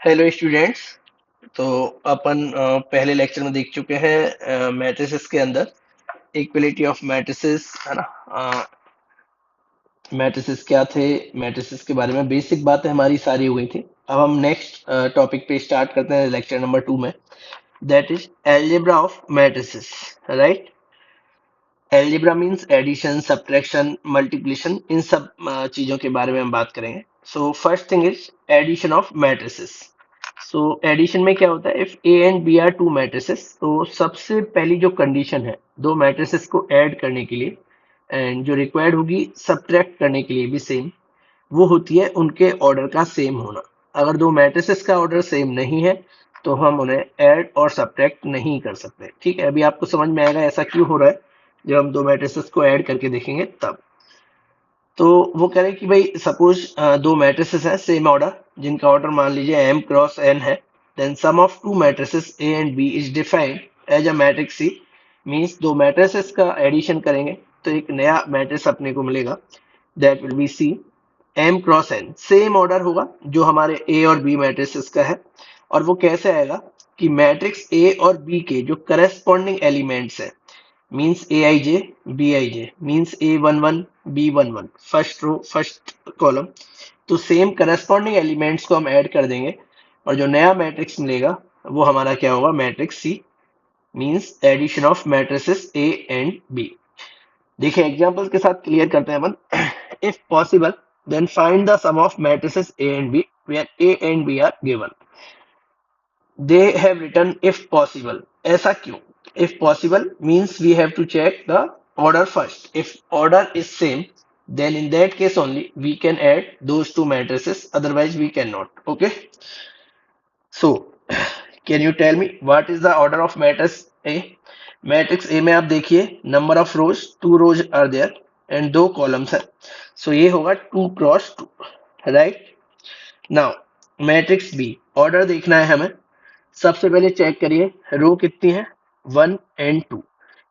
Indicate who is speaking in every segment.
Speaker 1: Hello students. तो अपन पहले lecture में देख चुके हैं मैट्रिसेस के अंदर इक्वलिटी ऑफ मैट्रिसेस, है ना। मैट्रिसेस क्या थे, मैट्रिसेस के बारे में बेसिक बातें हमारी सारी हो गई थी। अब हम नेक्स्ट टॉपिक पे स्टार्ट करते हैं लेक्चर नंबर 2 में, that is algebra of matrices, right. Algebra means addition, subtraction, multiplication, इन सब चीजों के बारे में हम बात करेंगे। So first thing is addition of matrices. So addition में क्या होता है, if A and B are two matrices, तो सबसे पहली जो कंडीशन है दो मैट्रिसेस को ऐड करने के लिए एंड जो रिक्वायर्ड होगी सब्ट्रैक्ट करने के लिए भी सेम, वो होती है उनके ऑर्डर का सेम होना। अगर दो मैट्रिसेस का ऑर्डर सेम नहीं है तो हम उन्हें ऐड और सब्ट्रैक्ट नहीं कर सकते। ठीक है, अभी आपको समझ में आएगा ऐसा क्यों हो रहा है जब हम दो मैट्रिसेस को ऐड करके देखेंगे तब। तो वो कह रहे हैं कि भाई सपोज दो मैट्रिसेस हैं सेम ऑर्डर, जिनका ऑर्डर मान लीजिए m क्रॉस n है, then sum of two matrices a and b is defined as a matrix C। Means दो मैट्रिसेस का एडिशन करेंगे तो एक नया मैट्रिक्स अपने को मिलेगा, that will be C। m cross n same order होगा जो हमारे a और b मैट्रिसेस का है, और वो कैसे आएगा कि मैट्रिक्स a और b के जो करस्पॉन्डिंग एलिमेंट्स है, means aij bij means a11 b11, first row first column, तो सेम करस्पॉन्डिंग एलिमेंट्स को हम ऐड कर देंगे और जो नया मैट्रिक्स मिलेगा वो हमारा क्या होगा, matrix C. Means addition of matrices A and B. देखिए एग्जांपल्स के साथ क्लियर करते हैं अपन। If possible then find the sum of matrices A and B where A and B are given. They have written if possible, ऐसा क्यों? If possible means we have to check the order first. If order is same then in that case only we can add those two matrices, otherwise we cannot. Okay, so can you tell me what is the order of matrix A? Matrix A में आप देखिए number of rows, two rows are there and दो columns है, so ये होगा 2 cross 2, right. Now matrix B order देखना है हमें। सबसे पहले चेक करिए रो कितनी है, 1 and 2,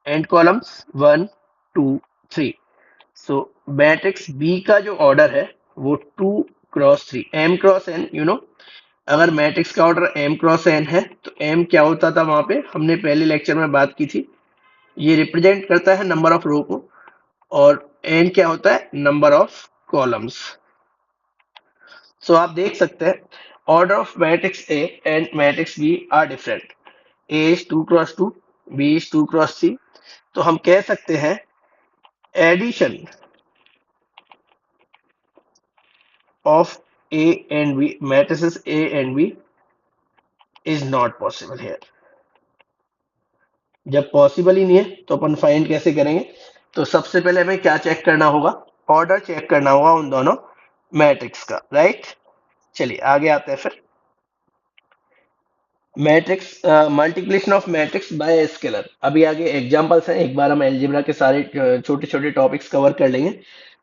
Speaker 1: and columns 1 2 3। So matrix B का जो ऑर्डर है वो 2 cross 3, M cross N, you know. अगर मैट्रिक्स का ऑर्डर एम क्रॉस एन है तो एम क्या होता था वहां पे, हमने पहले लेक्चर में बात की थी, ये रिप्रेजेंट करता है नंबर ऑफ रो को, और एन क्या होता है, नंबर ऑफ कॉलम्स। सो आप देख सकते हैं order of matrix A and matrix B are different. A is 2 cross 2, B is 2 cross 3। तो हम कह सकते हैं addition of A and B, matrices A and B is not possible here। जब पॉसिबल ही नहीं है तो अपन फाइंड कैसे करेंगे? तो सबसे पहले हमें क्या चेक करना होगा, ऑर्डर चेक करना होगा उन दोनों मैट्रिक्स का, राइट। चलिए आगे आते हैं फिर। Matrix multiplication of matrix bye scalar, अभी आगे एग्जांपल्स हैं, एक बार हम अलजेब्रा के सारे छोटे छोटे टॉपिक्स कवर कर लेंगे,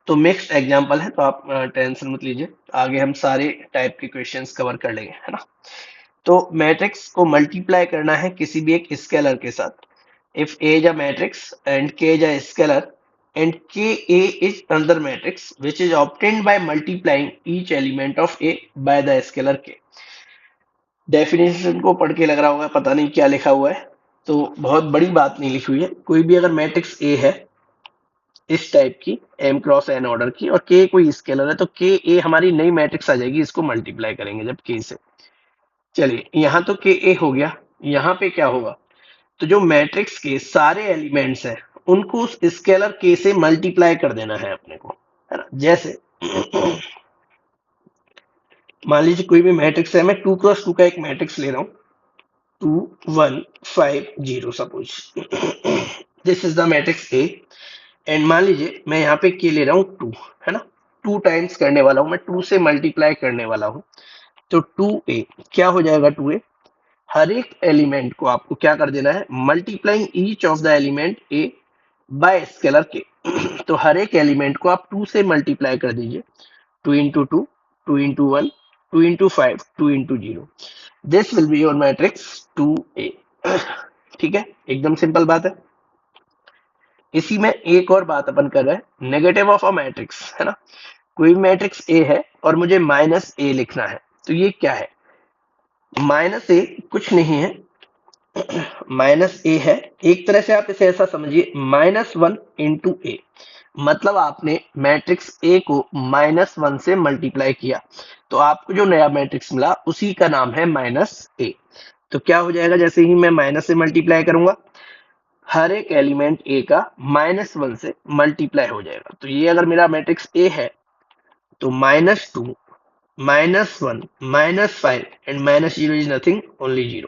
Speaker 1: तो मिक्स्ड एग्जांपल है, तो आप टेंशन मत लीजिए, आगे हम सारे टाइप के क्वेश्चंस कवर कर लेंगे, है ना। तो मैट्रिक्स को मल्टीप्लाई करना है किसी भी एक स्केलर के साथ। If A is a matrix and K is a scalar and K A is another matrix which is obtained by multiplying each element of A by the scalar K. Definition को पढ़ के लग रहा होगा पता नहीं क्या लिखा हुआ है, तो बहुत बड़ी बात नहीं लिखी हुई है। कोई भी अगर मैट्रिक्स ए है इस टाइप की, एम क्रॉस एन ऑर्डर की, और के कोई स्केलर है, तो के ए हमारी नई मैट्रिक्स आ जाएगी, इसको मल्टीप्लाई करेंगे जब के से। चलिए यहाँ तो के ए हो गया, यहाँ पे क्या होगा, तो जो मैट्रिक्स के सारे एलिमेंट्स हैं उनको उस स्केलर के से मल्टीप्लाई कर देना है अपने को, है ना। जैसे मान लीजिए कोई भी मैट्रिक्स है, मैं 2 क्रॉस 2 का एक मैट्रिक्स ले रहा हूँ, 2 1 5 0 suppose, this is the matrix A. And मान लीजिए मैं यहाँ पे के ले रहा हूँ 2, है ना, 2 टाइम्स करने वाला हूँ मैं, 2 से मल्टीप्लाई करने वाला हूँ, तो 2a क्या हो जाएगा, 2a हर एक एलिमेंट को आपको क्या कर देना है, multiplying each of the element A bye scalar के। तो हर एक एलिमेंट को आप 2 से मल्टीप्लाई कर दीजिए, 2 into 2, 2 into 1, 2 into 5, 2 into 0। This will be your matrix 2a। ठीक है, एकदम सिंपल बात है। इसी में एक और बात अपन कर रहे हैं, नेगेटिव ऑफ अ मैट्रिक्स, है ना। कोई भी मैट्रिक्स ए है और मुझे माइनस ए लिखना है, तो ये क्या है, माइनस ए कुछ नहीं है, माइनस ए है। एक तरह से आप इसे ऐसा समझिए, -1 इंटू ए, मतलब आपने मैट्रिक्स ए को -1 से मल्टीप्लाई किया, तो आपको जो नया मैट्रिक्स मिला उसी का नाम है -ए। तो क्या हो जाएगा, जैसे ही मैं माइनस से मल्टीप्लाई करूंगा, हर एक एलिमेंट ए का -1 से मल्टीप्लाई हो जाएगा। तो ये अगर मेरा मैट्रिक्स ए है, तो -2, -1, -5 एंड -0 इज नथिंग, ओनली 0।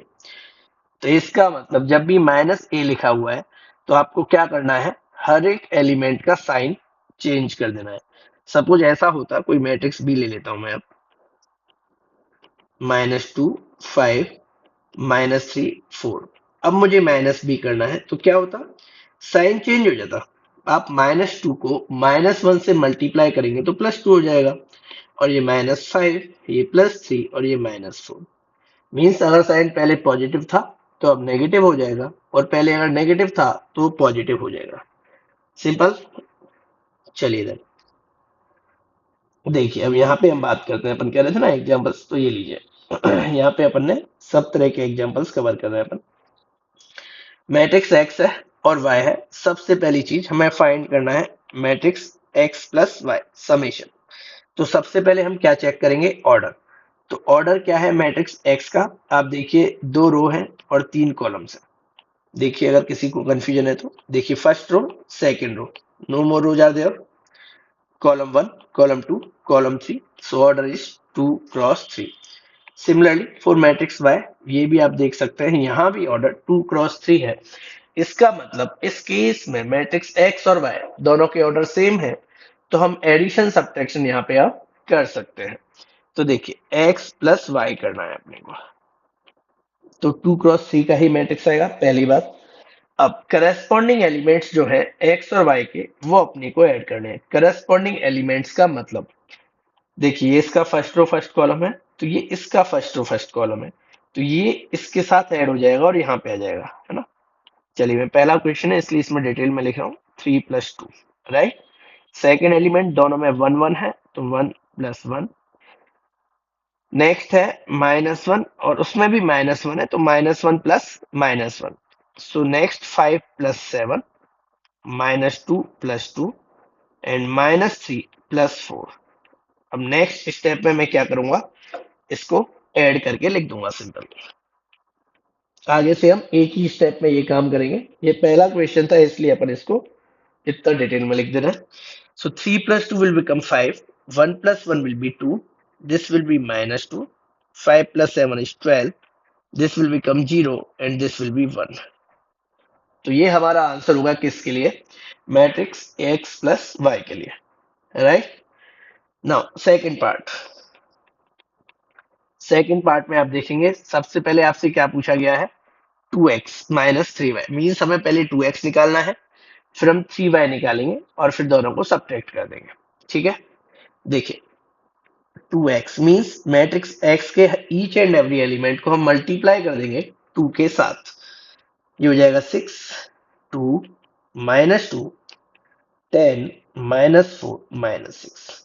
Speaker 1: तो इसका मतलब जब भी -a लिखा हुआ है, तो आपको क्या करना है, हर एक एलिमेंट का साइन चेंज कर देना है। सपोज ऐसा होता, कोई मैट्रिक्स बी ले लेता हूं मैं अब, -2, 5, -3, 4। अब मुझे -b करना है, तो क्या होता, साइन चेंज हो जाता। आप -2 को -1 से मल्टीप्लाई करेंगे तो +2 हो जाएगा, और ये -5, ये +3 और ये -4। मीन्स अगर साइन पहले पॉजिटिव था तो अब नेगेटिव हो जाएगा, और पहले अगर नेगेटिव था तो पॉजिटिव हो जाएगा। सिंपल। चलिए इधर देखिए, अब यहाँ पे हम बात करते हैं, अपन कह रहे थे ना एग्जांपल्स, तो ये लीजिए। यहाँ पे अपन ने सब तरह के एग्जांपल्स कवर कर रहे हैं अपन। मैट्रिक्स एक्स है और वाई है। सबसे पहली चीज हमें फाइंड करना है matrix X plus Y summation. तो सबसे पहले हम क्या चेक करेंगे, ऑर्डर। तो ऑर्डर क्या है मैट्रिक्स एक्स का, आप देखिए 2 रो है और 3 कॉलम्स है। देखिए अगर किसी को कंफ्यूजन है तो देखिए, first row, second row, no more rows are there, column 1, column 2, column 3, so order is 2 cross 3। Similarly for matrix Y, ये भी आप देख सकते हैं, यहाँ भी ऑर्डर 2 क्रॉस 3 है। इसका मतलब इस केस में मैट्रिक्स एक्स और वाई दोनों के ऑर्डर सेम है, तो हम एडिशन सब्ट्रैक्शन यहाँ पे आप कर सकते हैं। तो देखिए एक्स प्लस वाई करना है अपने को, तो 2 क्रॉस 3 का ही मैट्रिक्स आएगा, पहली बात। अब करस्पॉन्डिंग एलिमेंट्स जो है एक्स और वाई के, वो अपने को ऐड करने हैं। करस्पॉन्डिंग एलिमेंट्स का मतलब, देखिए ये इसका फर्स्ट रो फर्स्ट कॉलम है, तो ये इसका फर्स्ट रो फर्स्ट कॉलम है, तो ये इसके साथ ऐड हो जाएगा और यहाँ पे आ जाएगा, है ना। चलिए, मैं पहला क्वेश्चन है इसलिए इसमें डिटेल में लिख रहा हूँ, 3 + 2, राइट। सेकेंड एलिमेंट दोनों में 1 1 है, तो 1 + 1। नेक्स्ट है -1 और उसमें भी -1 है, तो -1 + -1। So next 5 + 7, -2 + 2 and -3 + 4। अब नेक्स्ट स्टेप में मैं क्या करूंगा, इसको ऐड करके लिख दूंगा सिंपल। आगे से हम एक ही स्टेप में ये काम करेंगे। ये पहला क्वेश्चन था इसलिए अपन इसको इतना डिटेल में लिख देना है। सो 3 + 2 will become 5, 1 + 1 will be 2, this will be -2, 5 + 7 is 12, this will become 0 and this will be 1। तो ये हमारा आंसर होगा किसके लिए, मैट्रिक्स x + y के लिए, राइट। नाउ सेकंड पार्ट में आप देखेंगे, सबसे पहले आपसे क्या पूछा गया है, 2x - 3y, मीन्स हमें पहले 2x निकालना है, फिर हम 3y निकालेंगे और फिर दोनों को सब्ट्रैक्ट कर देंगे। ठीक है, देखिए 2x मीन्स मैट्रिक्स x के ईच एंड एवरी एलिमेंट को हम मल्टीप्लाई कर देंगे 2 के साथ। ये हो जाएगा 6, 2, -2, 10, -4, -6।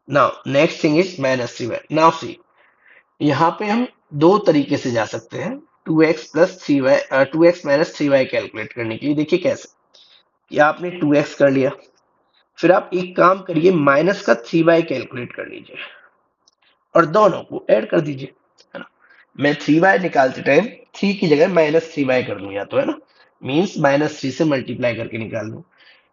Speaker 1: Now next thing is -3y। Now see, यहाँ पे हम दो तरीके से जा सकते हैं 2x + 3y, 2x - 3y calculate करने के लिए। देखिए कैसे, कि आपने 2x कर लिया, फिर आप एक काम करिए, माइनस का 3y कैलकुलेट कर लीजिए और दोनों को ऐड कर दीजिए, है ना। मैं 3y निकालते टाइम 3 की जगह -3y कर दूं, या तो, है ना, मीन्स -3 से मल्टीप्लाई करके निकाल दूं।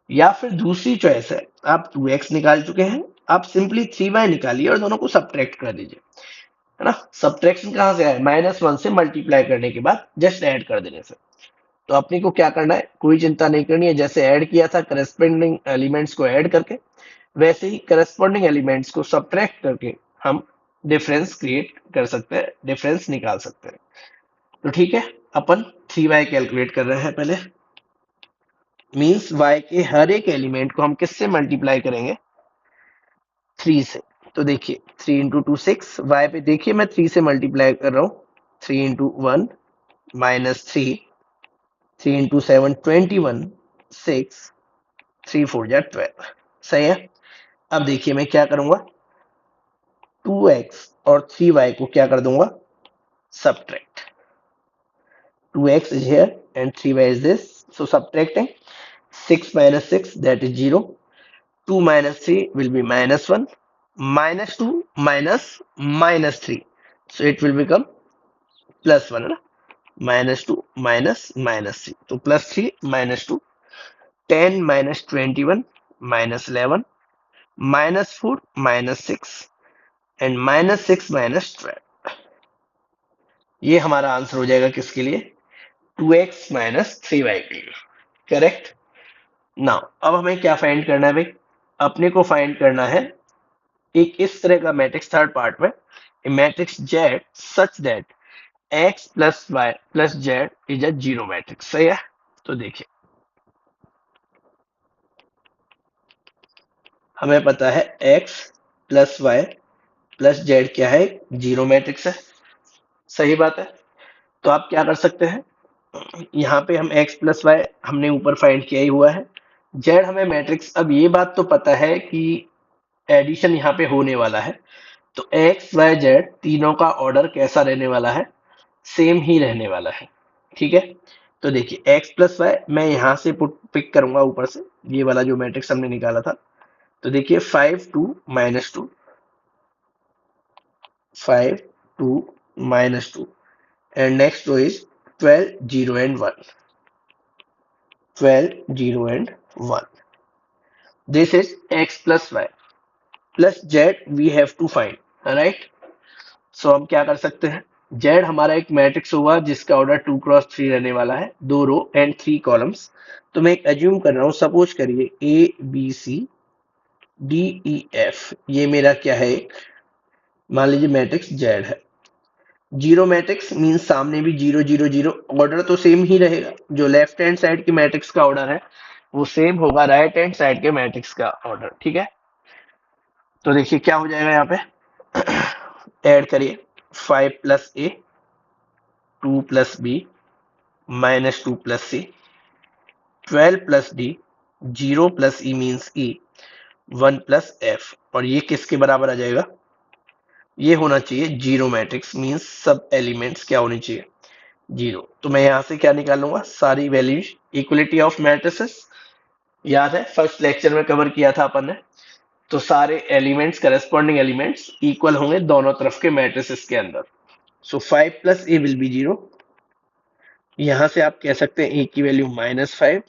Speaker 1: या फिर दूसरी चॉइस है, आप 2x निकाल चुके हैं, आप सिंपली 3y निकालिए और दोनों को सब्ट्रैक्ट कर दीजिए, है ना। सब्ट्रैक्शन कहाँ से आया, -1 से मल्टीप्लाई करने के बाद जस्ट ऐड कर देने से। तो अपने को क्या करना है, कोई चिंता नहीं करनी है, जैसे ऐड किया था करस्पॉन्डिंग एलिमेंट्स को ऐड करके, वैसे ही करस्पॉन्डिंग एलिमेंट्स को सब्ट्रैक्ट करके हम डिफरेंस क्रिएट कर सकते हैं, डिफरेंस निकाल सकते हैं। तो ठीक है, अपन 3y कैलकुलेट कर रहे हैं पहले, मींस y के हर एक एलिमेंट को हम किससे मल्टीप्लाई करेंगे, 3 से। तो देखिए 3 × 2 6, y पे देखिए मैं 3 से मल्टीप्लाई कर रहा हूँ, 3 × 1 -3, 3 × 7 21, 6, 3 4 जा 12। सही है। अब देखिए मैं क्या करूंगा, 2x और 3y को क्या कर दूंगा, subtract. 2x is here and 3y is this. So subtracting 6 minus 6, that is 0. 2 minus 3 will be minus 1. Minus 2 minus minus 3. So it will become plus 1. Na? Minus 2 minus minus 3. So plus 3 minus 2. 10 minus 21 minus 11. Minus 4 minus 6. And minus 6 minus 12. ये हमारा answer हो जाएगा किसके लिए? 2x minus 3y के लिए. Correct. Now अब हमें क्या फाइंड करना है भाई? अपने को फाइंड करना है एक इस तरह का मैट्रिक्स थर्ड पार्ट में, matrix Z such that x plus Y plus Z is a zero matrix. सही है? तो देखिए हमें पता है x plus Y plus Z क्या है? जीरो मैट्रिक्स है. सही बात है. तो आप क्या कर सकते हैं, यहाँ पे हम x प्लस वाई हमने ऊपर फाइंड किया ही हुआ है. जेड हमें मैट्रिक्स, अब ये बात तो पता है कि एडिशन यहाँ पे होने वाला है, तो एक्स वाई जेड तीनों का ऑर्डर कैसा रहने वाला है? सेम ही रहने वाला है. ठीक है. तो देखिए x प्लस वाई मैं यहाँ से पिक करूंगा ऊपर से, ये वाला जो मैट्रिक्स हमने निकाला था. तो देखिए 5 2 minus 2, 5 2 minus 2 and next row is 12 0 and 1, 12 0 and 1. This is x plus Y plus z we have to find. Right. So हम क्या कर सकते हैं, जेड हमारा एक मैट्रिक्स होगा जिसका ऑर्डर 2 क्रॉस 3 रहने वाला है, 2 रो एंड 3 कॉलम्स. तो मैं एक एज्यूम कर रहा हूं, सपोज करिए A B C D E F ये मेरा क्या है, एक मान लीजिए मैट्रिक्स जेड है. जीरो मैट्रिक्स मींस सामने भी 0 0 0, ऑर्डर तो सेम ही रहेगा. जो लेफ्ट हैंड साइड के मैट्रिक्स का ऑर्डर है वो सेम होगा राइट हैंड साइड के मैट्रिक्स का ऑर्डर. ठीक है. तो देखिए क्या हो जाएगा यहाँ पे, ऐड करिए 5 प्लस ए, 2 प्लस बी, माइनस 2 प्लस सी, 12 plus D, 0 plus E means ई, 1 प्लस एफ. और ये किसके बराबर आ जाएगा? ये होना चाहिए जीरो मैट्रिक्स मीन्स सब एलिमेंट्स क्या होनी चाहिए? जीरो. तो मैं यहां से क्या निकालूंगा? सारी वैल्यूज. इक्वलिटी ऑफ मैट्रिसेस याद है फर्स्ट लेक्चर में कवर किया था अपन ने. तो सारे एलिमेंट्स, करस्पॉन्डिंग एलिमेंट्स इक्वल होंगे दोनों तरफ के मैट्रिसेस के अंदर. सो 5 प्लस ए विल बी 0. यहां से आप कह सकते हैं ए की value -5.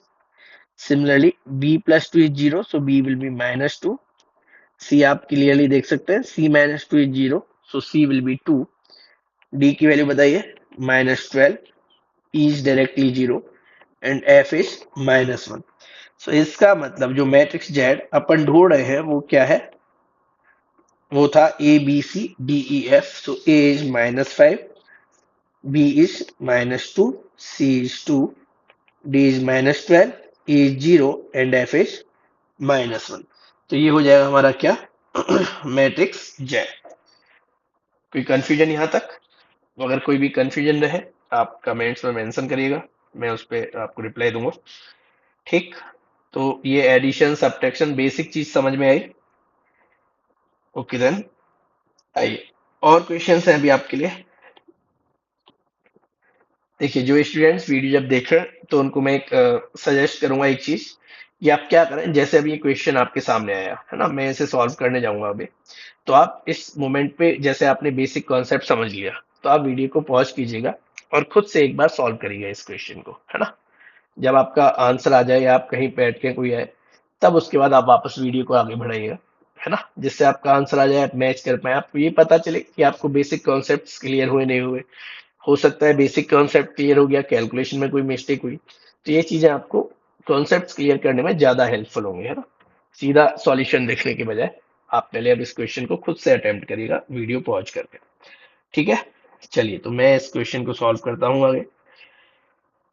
Speaker 1: Similarly b plus 2 is 0, so b will be -2. c आप क्लियरली देख सकते हैं, c -2 is 0, so c will be 2. d की वैल्यू बताइए -12, e is directly 0 and f is -1. सो इसका मतलब जो मैट्रिक्स Z अपन ढूंढ रहे हैं वो क्या है? वो था a b c d e f. So a is -5, b is -2, c is 2, d is -12, e is 0 and f is -1. तो ये हो जाएगा हमारा क्या? Matrix Z. कोई कंफ्यूजन यहाँ तक? अगर कोई भी कंफ्यूजन रहे आप कमेंट्स में मेंशन करिएगा, मैं उस पर आपको रिप्लाई दूंगा. ठीक. तो ये एडिशन सब्ट्रैक्शन बेसिक चीज समझ में आई. ओके देन आइए और क्वेश्चंस हैं अभी आपके लिए. देखिए जो स्टूडेंट्स वीडियो जब देख रहे हैं तो उनको मैं एक सजेस्ट करूंगा एक चीज, कि आप क्या करें, जैसे अभी ये क्वेश्चन आपके सामने आया है ना, मैं इसे सॉल्व करने जाऊंगा अभी. तो आप इस मोमेंट पे जैसे आपने बेसिक कॉन्सेप्ट समझ लिया तो आप वीडियो को पॉज कीजिएगा और खुद से एक बार सॉल्व करिएगा इस क्वेश्चन को, है ना. जब आपका आंसर आ जाए या आप कहीं बैठ के कोई आए तब उसके बाद आप वापस वीडियो को आगे बढ़ाइएगा, है ना, जिससे आपका आंसर आ जाए, आप मैच कर पाए, आपको ये पता चले कि आपको बेसिक कॉन्सेप्ट्स क्लियर हुए नहीं हुए. हो सकता है बेसिक कॉन्सेप्ट क्लियर हो गया, कैलकुलेशन में कोई मिस्टेक हुई, तो ये चीजें आपको कॉन्सेप्ट्स क्लियर करने में ज्यादा हेल्पफुल होंगे, है ना. सीधा सॉल्यूशन देखने के बजाय आप पहले अब इस क्वेश्चन को खुद से अटेम्प्ट करिएगा वीडियो पॉज करके. ठीक है. चलिए तो मैं इस क्वेश्चन को सॉल्व करता हूँ आगे.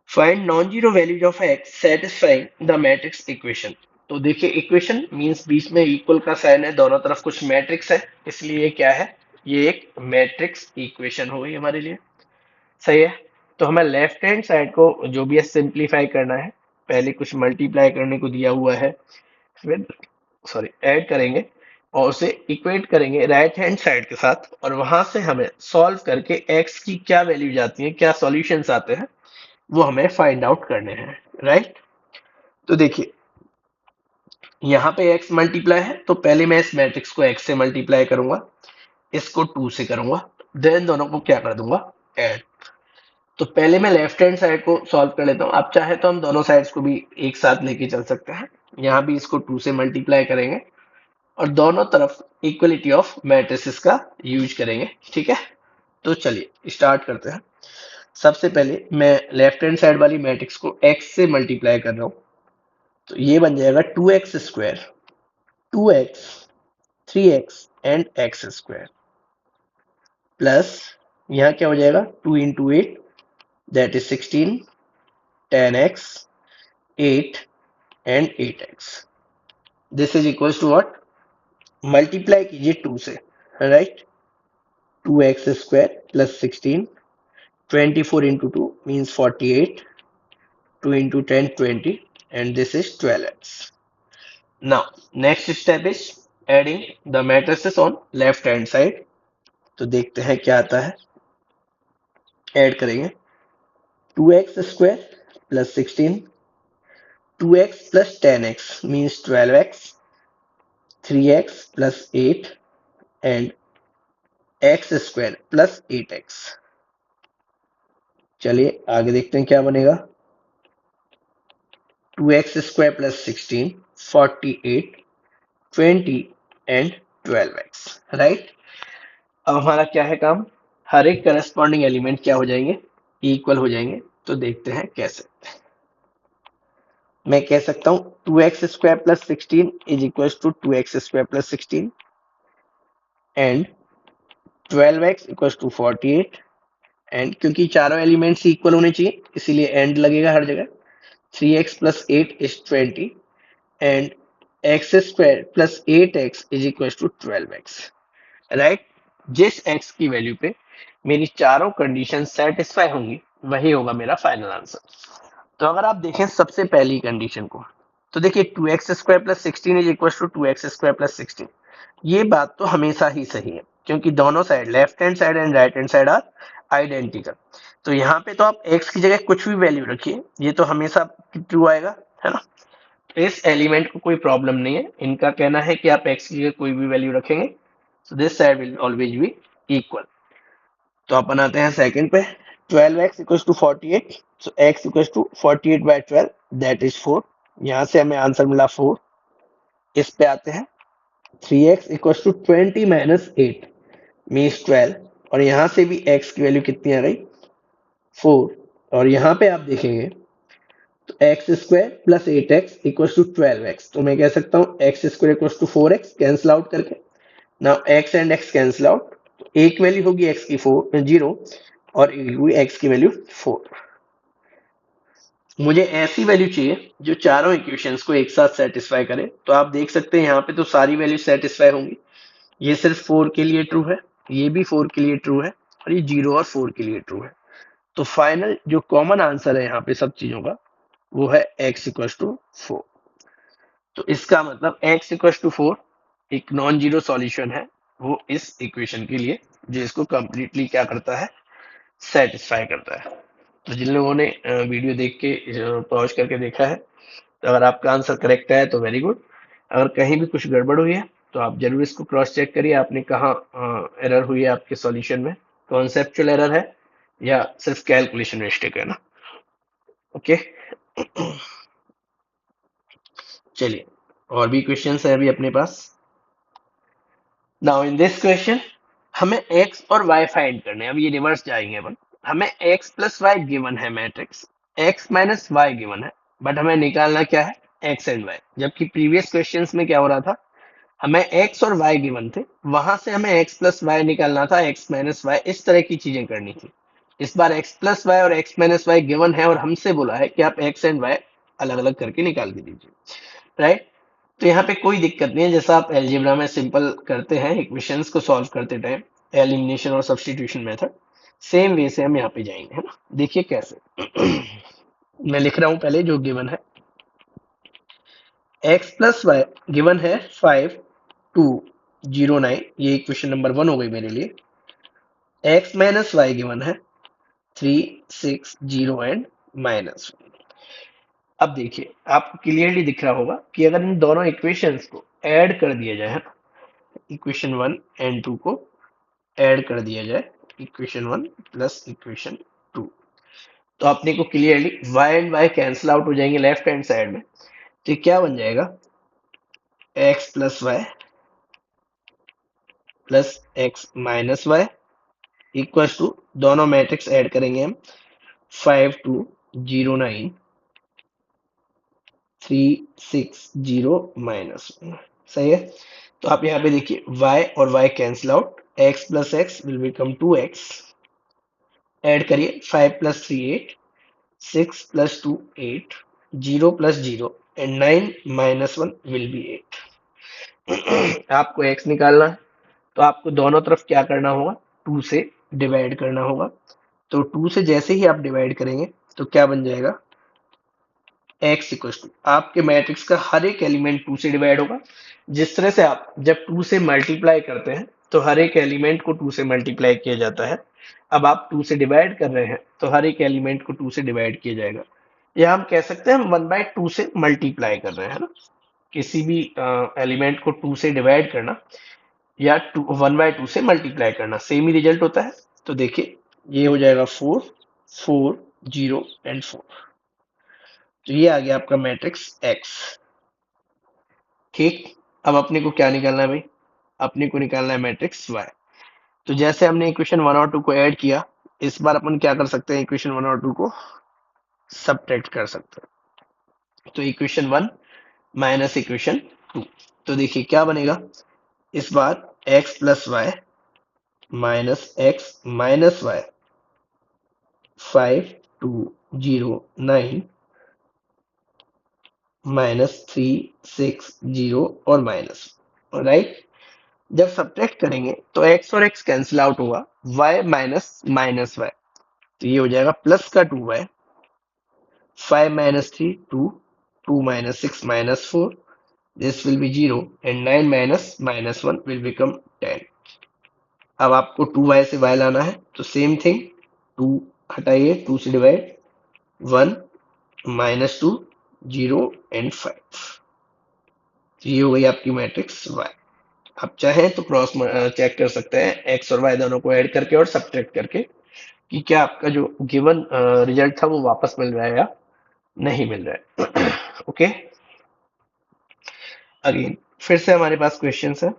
Speaker 1: Find non zero values of x satisfying the matrix equation. तो देखिए इक्वेशन मींस बीच में इक्वल का साइन है, दोनों तरफ कुछ मैट्रिक्स है, इसलिए ये क्या है? ये एक मैट्रिक्स इक्वेशन हो गई हमारे लिए. सही है. तो हमें लेफ्ट हैंड साइड को जो भी है सिंप्लीफाई करना है. पहले कुछ मल्टीप्लाई करने को दिया हुआ है, फिर सॉरी ऐड करेंगे और उसे इक्वेट करेंगे राइट हैंड साइड के साथ, और वहां से हमें सॉल्व करके x की क्या वैल्यू जाती है, क्या सॉल्यूशंस आते हैं, वो हमें फाइंड आउट करने हैं, राइट। तो देखिए यहाँ पे x मल्टीप्लाई है, तो पहले मैं इस मैट्रिक्स को x से मल्टीप्लाई करूंगा, इसको 2 से करूंगा, देन दोनों को क्या कर दूंगा, ऐड। तो पहले मैं लेफ्ट हैंड साइड को सॉल्व कर लेता हूँ। आप चाहे तो हम दोनों साइड्स को भी एक साथ लेके चल सकते हैं। यहाँ भी इसको 2 से मल्टीप्लाई करेंगे और दोनों तरफ इक्वलिटी ऑफ मैट्रिसेस का यूज करेंगे, ठीक है। तो चलिए स्टार्ट करते हैं। सबसे पहले मैं लेफ्ट हैंड साइड वाली मैट्रिक्स को x से मल्टीप्लाई कर रहा हूँ, तो ये बन जाएगा 2x square, 2x, 3x and x square, plus यहाँ क्या हो जाएगा, 2 इंटू 8 दैट इज 16, 10x, 8 एंड 8x। This is equals to what, multiply कीजिए 2 से, right. 2x square plus 16, 24 into 2 means 48, 2 into 10 20, and this is 12x. Now next step is adding the matrices on left hand side. तो देखते हैं क्या आता है, add करेंगे 2x square plus 16, 2x plus 10x means 12x, 3x plus 8 and x square plus 8x. चलिए आगे देखते हैं क्या बनेगा, 2x square plus 16, 48, 20 and 12x, right. अब हमारा क्या है काम, हर एक करस्पॉन्डिंग एलिमेंट क्या हो जाएंगे, इक्वल हो जाएंगे। तो देखते हैं कैसे। मैं कह सकता हूं 2x square plus 16 is equal to 2x square plus 16 and 12x equal to 48, and क्योंकि चारों एलिमेंट्स इक्वल होने चाहिए इसीलिए एंड लगेगा हर जगह, 3x plus 8 is 20 and x square plus 8x is equal to 12x, right. जिस x की वैल्यू पे मेरी चारों कंडीशन सेटिस्फाई होंगी वही होगा मेरा फाइनल आंसर। तो अगर आप देखें सबसे पहली कंडीशन को, तो देखिए 2x square plus 16 is equal to 2x square plus 16, ये बात तो हमेशा ही सही है क्योंकि दोनों side left hand side and right hand side are identical. तो यहाँ पे तो आप x की जगह कुछ भी वैल्यू रखिए, ये तो हमेशा ट्रू आएगा, है ना। इस एलिमेंट को कोई प्रॉब्लम नहीं है, इनका कहना है कि आप x की जगह कोई भी वैल्यू रखेंगे, so this side will always be equal. तो आप बनाते हैं सेकंड पे, 12x equals to 48, so x equals to 48 by 12 that is 4, यहाँ से हमें आंसर मिला 4। इस पे आते हैं 3x equals to 20 minus 8 means 12, और यहाँ से भी x की वैल्यू कितनी आ गई, 4, और यहाँ पे आप देखेंगे तो x square plus 8x equals to 12x, तो मैं कह सकता हूँ x square equals to 4x, cancel out करके now x and x cancel out, तो एक वैल्यू होगी x की 0 और एक होगी x की वैल्यू 4। मुझे ऐसी वैल्यू चाहिए जो चारों इक्वेशंस को एक साथ सेटिस्फाई करे। तो आप देख सकते हैं यहाँ पे तो सारी वैल्यू सेटिस्फाई होंगी, ये सिर्फ 4 के लिए ट्रू है, ये भी 4 के लिए ट्रू है, और ये 0 और 4 के लिए ट्रू है। तो फाइनल जो कॉमन आंसर है यहाँ पे सब चीजों का वो है x इक्वल्स टू 4। तो इसका मतलब x इक्वल्स टू 4 एक नॉन जीरो सॉल्यूशन है वो इस इक्वेशन के लिए, जो इसको कंप्लीटली क्या करता है, सेटिस्फाई करता है। तो जिन लोगों ने वीडियो देख के पॉज करके देखा है, तो अगर आपका आंसर करेक्ट है तो वेरी गुड, अगर कहीं भी कुछ गड़बड़ हुई है तो आप जरूर इसको क्रॉस चेक करिए, आपने कहाँ एरर हुई है आपके सॉल्यूशन में, कॉन्सेप्चुअल एरर है या सिर्फ कैलकुलेशन मिस्टेक है ना। ओके चलिए और भी क्वेश्चंस है अभी अपने पास। नाउ इन दिस क्वेश्चन हमें x और y फाइंड करने हैं। अब ये रिवर्स जाएंगे अपन, हमें x प्लस वाई गिवन है matrix, x minus Y given है, बट हमें निकालना क्या है, x एंड y। जबकि प्रीवियस क्वेश्चंस में क्या हो रहा था, हमें x और y गिवन थे, वहां से हमें x प्लस वाई निकालना था, x माइनस वाई, इस तरह की चीजें करनी थी। इस बार x प्लस वाई और x माइनस वाई गिवन है और हमसे बोला है कि आप x एंड y अलग अलग करके निकाल के दीजिए, राइट। तो यहाँ पे कोई दिक्कत नहीं है, जैसा आप एलजेब्रा में सिंपल करते हैं इक्वेशंस को सॉल्व करते टाइम, एलिमिनेशन और सब्स्टिट्यूशन मेथड, सेम वे से हम यहाँ पे जाएंगे, है ना। देखिए कैसे मैं लिख रहा हूं पहले जो गिवन है, x प्लस वाई गिवन है 5, 2 09, ये इक्वेशन नंबर 1 हो गई मेरे लिए। x माइनस वाई गिवन है 3, 6, 0 एंड -1। अब देखिए आपको क्लियरली दिख रहा होगा कि अगर इन दोनों इक्वेशंस को ऐड कर दिया जाए, है ना, इक्वेशन 1 एंड 2 को ऐड कर दिया जाए, इक्वेशन 1 प्लस इक्वेशन 2, तो अपने को clearly y and y cancel out हो जाएंगे लेफ्ट हैंड साइड में। तो ये क्या बन जाएगा, x plus Y plus X minus Y equal to, दोनों मैट्रिक्स ऐड करेंगे हम, 5, 2, 0, 9, 3, 6, 0, -1। सही है। तो आप यहाँ पे देखिए y और y cancel out, x plus x will become 2x, add करिए 5 plus 3 8, 6 plus 2 8, 0 plus 0 and 9 -1 will be 8। आपको x निकालना है तो आपको दोनों तरफ क्या करना होगा, 2 से डिवाइड करना होगा। तो 2 से जैसे ही आप डिवाइड करेंगे तो क्या बन जाएगा, x इक्वल टू, आपके मैट्रिक्स का हर एक एलिमेंट 2 से डिवाइड होगा। जिस तरह से आप जब 2 से मल्टीप्लाई करते हैं तो हर एक एलिमेंट को 2 से मल्टीप्लाई किया जाता है, अब आप 2 से डिवाइड कर रहे हैं तो हर एक एलिमेंट को 2 से डिवाइड किया जाएगा। या हम कह सकते हैं हम 1/2 से मल्टीप्लाई कर रहे हैं, है ना, किसी भी एलिमेंट को 2 से डिवाइड करना या 1/2 से मल्टीप्लाई करना सेम ही रिजल्ट होता है। तो देखिए ये हो जाएगा 4, 4, 0 एंड 4। तो ये आ गया आपका मैट्रिक्स एक्स। ठीक, अब अपने को क्या निकालना है भाई, अपने को निकालना है मैट्रिक्स वाई। तो जैसे हमने इक्वेशन 1 और 2 को ऐड किया, इस बार अपन क्या कर सकते हैं, इक्वेशन 1 और 2 को सब्ट्रैक्ट कर सकते हैं। तो इक्वेशन 1 माइनस इक्वेशन 2, तो देखिए क्या बनेगा, इस बार x plus Y minus X minus Y, 5, 2, 0, 9, -3, 6, 0 और माइनस, राइट। जब सब्ट्रैक्ट करेंगे तो x और x कैंसिल आउट होगा, y माइनस माइनस वाई, तो ये हो जाएगा प्लस का 2y, 5 minus 3, 2, 2 minus 6 minus 4, this will be 0 and 9 minus -1 will become 10। अब आपको 2y से y लाना है तो सेम थिंग, 2 हटाइए, 2 से डिवाइड, 1, -2, 0 एंड 5। तो ये हो गई आपकी मैट्रिक्स y। आप चाहें तो क्रॉस चेक कर सकते हैं x और y दोनों को ऐड करके और सब्ट्रैक्ट करके कि क्या आपका जो गिवन रिजल्ट था वो वापस मिल रहा है या नहीं मिल रहा है। ओके, अगेन फिर से हमारे पास क्वेश्चंस है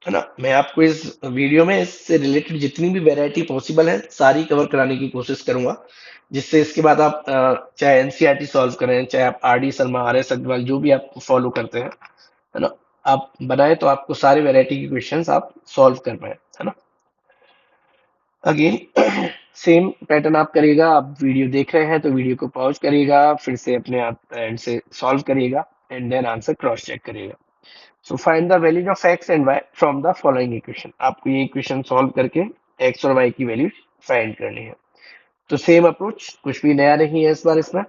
Speaker 1: ना। मैं आपको इस वीडियो में इससे रिलेटेड जितनी भी वैरायटी पॉसिबल है सारी कवर कराने की कोशिश करूंगा, जिससे इसके बाद आप चाहे एनसीईआरटी सॉल्व करें, चाहे आप R D Sharma, R S Agrawal जो भी आप फॉलो करते हैं, है ना, आप बनाए तो आपको सारी वैरायटी के क्वेश्चंस आप सॉल्व कर पाए, है ना। अगेन सेम पैटर्न आप करिएगा, आप वीडियो देख रहे हैं तो वीडियो को पॉज करिएगा, फिर से अपने आप एंड से सॉल्व करिएगा and then answer cross check करिएगा। So find the values of x and y from the following equation, आपको ये इक्वेशन सॉल्व करके एक्स और वाई की वैल्यू फाइंड करनी है। तो सेम अप्रोच, कुछ भी नया नहीं है इस बार इसमें।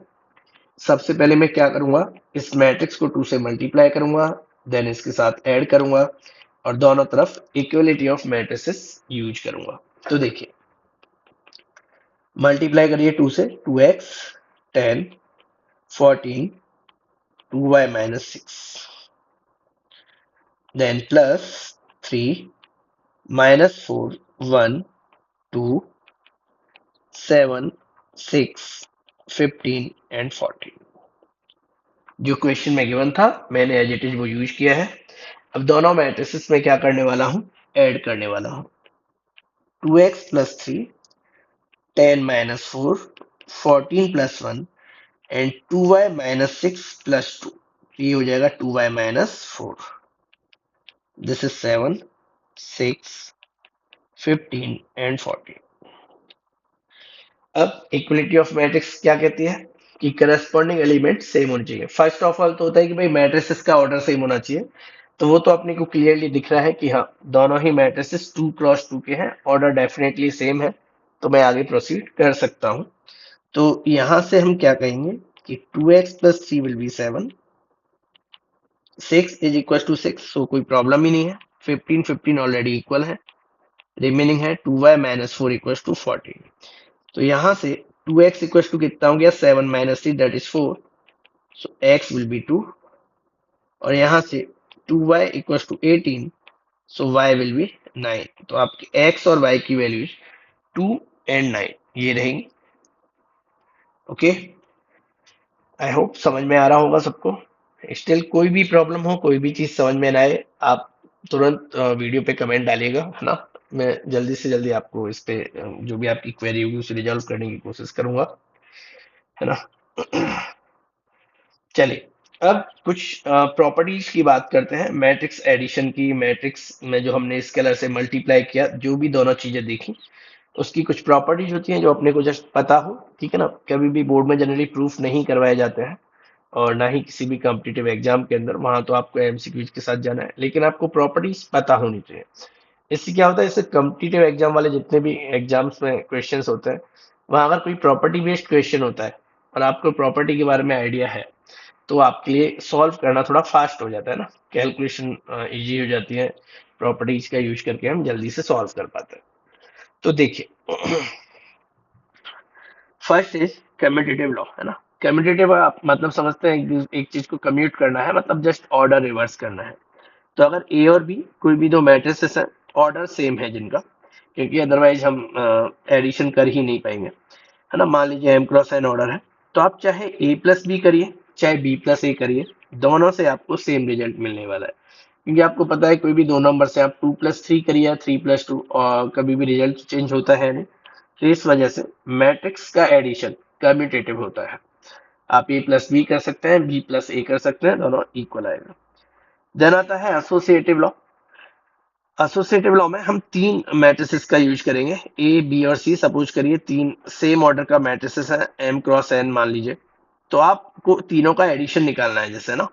Speaker 1: सबसे पहले मैं क्या करूंगा, इस मैट्रिक्स को 2 से मल्टीप्लाई करूंगा, देन इसके साथ ऐड करूंगा और दोनों तरफ इक्वलिटी ऑफ मैट्रिसेस यूज करूंगा। तो देखिए मल्टीप्लाई करिए 2 से, 2x 10, 14, 2y -6, then plus 3, -4, 1, 2, 7, 6, 15 and 14। जो क्वेश्चन में गिवन था मैंने एज इट इज वो यूज किया है। अब दोनों मैट्रिसेस में क्या करने वाला हूँ, ऐड करने वाला हूँ। 2x plus 3, 10 -4, 14 plus 1 and 2y -6 plus 2, ये हो जाएगा 2y -4। This is 7, 6, 15 and 14। अब इक्वलिटी ऑफ मैट्रिक्स क्या कहती है कि करस्पॉन्डिंग एलिमेंट सेम होने चाहिए। फर्स्ट ऑफ ऑल तो होता है कि भाई मैट्रिसेस का ऑर्डर सेम होना चाहिए, तो वो तो अपने को क्लियरली दिख रहा है कि हाँ दोनों ही मैट्रिसेस 2x2 के हैं, ऑर्डर डेफिनेटली सेम है, तो मैं आगे प्रोसीड कर सकता हूँ। तो यहां से हम क्या कहेंगे कि 2x plus 3 will be 7, 6 is equal to 6, so कोई प्रॉब्लम ही नहीं है। 15 15 ऑलरेडी इक्वल है, रिमेनिंग है 2y माइनस 4 इक्वल टू 14। तो यहां से 2x इक्वल टू कितना हो गया, 7 minus 3 that is 4, so x will be 2। और यहां से 2y equal to 18, so y will be 9। तो आपकी x और y की वैल्यू 2 एंड 9 ये रहेंगी। ओके, आई होप समझ में आ रहा होगा सबको। स्टिल कोई भी प्रॉब्लम हो, कोई भी चीज समझ में ना आए, आप तुरंत वीडियो पे कमेंट डालिएगा, है ना। मैं जल्दी से जल्दी आपको इस पे जो भी आपकी क्वेरी होगी उसे रिजॉल्व करने की कोशिश करूंगा, है ना। चलिए, अब कुछ प्रॉपर्टीज की बात करते हैं, मैट्रिक्स एडिशन की। मैट्रिक्स में जो हमने स्केलर से मल्टीप्लाई किया, जो भी दोनों चीजें देखी, उसकी कुछ प्रॉपर्टीज होती हैं जो अपने को जस्ट पता हो, ठीक है ना। कभी भी बोर्ड में जनरली प्रूफ नहीं करवाए जाते हैं, और ना ही किसी भी कॉम्पिटिटिव एग्जाम के अंदर, वहां तो आपको एमसीक्यूज के साथ जाना है, लेकिन आपको प्रॉपर्टीज पता होनी चाहिए। इससे क्या होता है, इससे कॉम्पिटिटिव एग्जाम वाले जितने भी एग्जाम्स में क्वेश्चंस होते हैं, वहां अगर कोई प्रॉपर्टी बेस्ड क्वेश्चन होता है और आपको प्रॉपर्टी के बारे में आइडिया है, तो आपके लिए सॉल्व करना थोड़ा फास्ट हो जाता है ना, कैलकुलेशन इजी हो जाती है, प्रॉपर्टीज का यूज करके हम जल्दी से सॉल्व कर पाते हैं। तो देखिए, फर्स्ट इज कम्यूटेटिव लॉ, है ना। कम्यूटेटिव आप मतलब समझते हैं, एक चीज को कम्यूट करना है, मतलब जस्ट ऑर्डर रिवर्स करना है। तो अगर ए और बी कोई भी दो मैट्रिसेस है, ऑर्डर सेम है जिनका, क्योंकि अदरवाइज हम एडिशन कर ही नहीं पाएंगे, है ना। मान लीजिए एम क्रॉस एन ऑर्डर है, तो आप चाहे ए प्लस बी करिए, चाहे बी प्लस ए करिए, दोनों से आपको सेम रिजल्ट मिलने वाला है। क्योंकि आपको पता है कोई भी दो नंबर से आप 2+3 करिए या 3+2, और कभी भी रिजल्ट चेंज होता है नहीं। तो इस वजह से मैट्रिक्स का एडिशन कम्यूटेटिव होता है। आप ए प्लस बी कर सकते हैं, बी प्लस ए कर सकते हैं, दोनों इक्वल आएगा। देन आता है एसोसिएटिव लॉ। एसोसिएटिव लॉ में हम तीन मैट्रिसेस का यूज करेंगे, ए बी और सी। सपोज करिए तीन सेम ऑर्डर का मैट्रिसेस है, एम क्रॉस एन मान लीजिए। तो आपको तीनों का एडिशन निकालना है जैसे ना।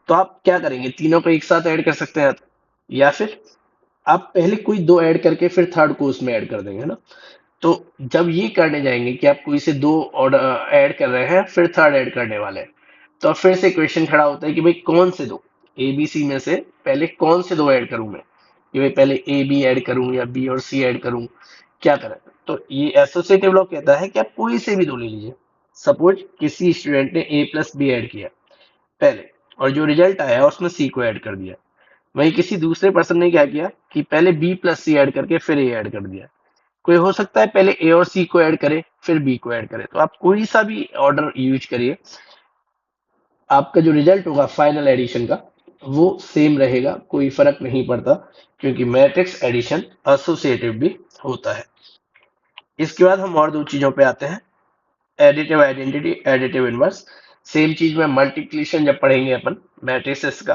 Speaker 1: तो आप क्या करेंगे, तीनों को एक साथ ऐड कर सकते हैं, या फिर आप पहले कोई दो ऐड करके फिर थर्ड को उसमें ऐड कर देंगे, है ना। तो जब ये करने जाएंगे कि आप कोई से दो ऑर्डर ऐड कर रहे हैं, फिर थर्ड ऐड करने वाले हैं, तो अब फिर से क्वेश्चन खड़ा होता है कि भाई कौन से दो, ए बी सी में से पहले कौन से दो ऐड करूं मैं, कि भाई पहले ए बी ऐड करूं या बी और सी ऐड करूं, क्या करें। तो ये एसोसिएटिव लॉ कहता है कि आप कोई से भी दो ले लीजिए। सपोज किसी स्टूडेंट ने ए प्लस बी ऐड किया पहले, और जो रिजल्ट आया उसमें सी को ऐड कर दिया। वहीं किसी दूसरे पर्सन ने क्या किया कि पहले बी प्लस सी ऐड करके फिर ए ऐड कर दिया। कोई हो सकता है पहले ए और सी को ऐड करे फिर बी को ऐड करे। तो आप कोई सा भी ऑर्डर यूज करिए, आपका जो रिजल्ट होगा फाइनल एडिशन का, वो सेम रहेगा, कोई फर्क नहीं पड़ता, क्योंकि मैट्रिक्स एडिशन एसोसिएटिव भी होता है। इसके बाद हम और दो चीजों पे आते हैं, additive identity, additive inverse. Same चीज में मल्टीप्लिकेशन जब पढ़ेंगे अपन मैट्रिसेस का,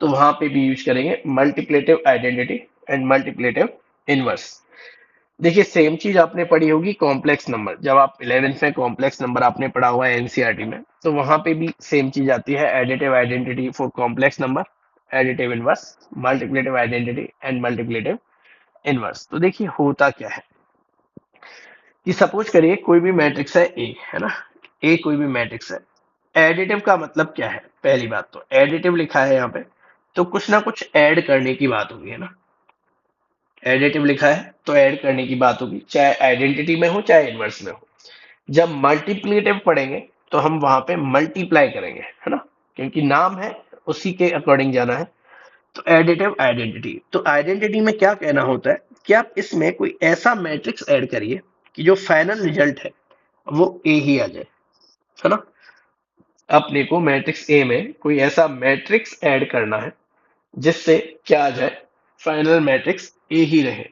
Speaker 1: तो वहां पे भी यूज करेंगे मल्टीप्लेटिव आइडेंटिटी एंड मल्टीप्लेटिव इनवर्स। देखिए, सेम चीज आपने पढ़ी होगी कॉम्प्लेक्स नंबर, जब आप 11th में कॉम्प्लेक्स नंबर आपने पढ़ा हुआ है एनसीईआरटी में, तो वहां पे भी सेम चीज आती है, additive identity for complex number, additive inverse, multiplicative identity and multiplicative inverse. तो देखिए होता क्या है कि सपोज करिए कोई भी मैट्रिक्स है ए, है ना। ए कोई भी मैट्रिक्स है, एडिटिव का मतलब क्या है, पहली बात तो एडिटिव लिखा है यहाँ पे, तो कुछ ना कुछ ऐड करने की बात होगी, है ना। एडिटिव लिखा है तो ऐड करने की बात होगी, चाहे आइडेंटिटी में हो चाहे इनवर्स में हो। जब मल्टीप्लिकेटिव पढ़ेंगे तो हम वहां पे मल्टीप्लाई करेंगे, है ना, क्योंकि नाम है उसी के अकॉर्डिंग जाना है। तो एडिटिव आइडेंटिटी, तो आइडेंटिटी में क्या कहना होता है कि आप इसमें कोई ऐसा मैट्रिक्स ऐड करिए कि जो फाइनल रिजल्ट है वो ए ही आ जाए, है ना। अपने को मैट्रिक्स ए में कोई ऐसा मैट्रिक्स ऐड करना है जिससे क्या आ जाए, फाइनल मैट्रिक्स ए ही रहे।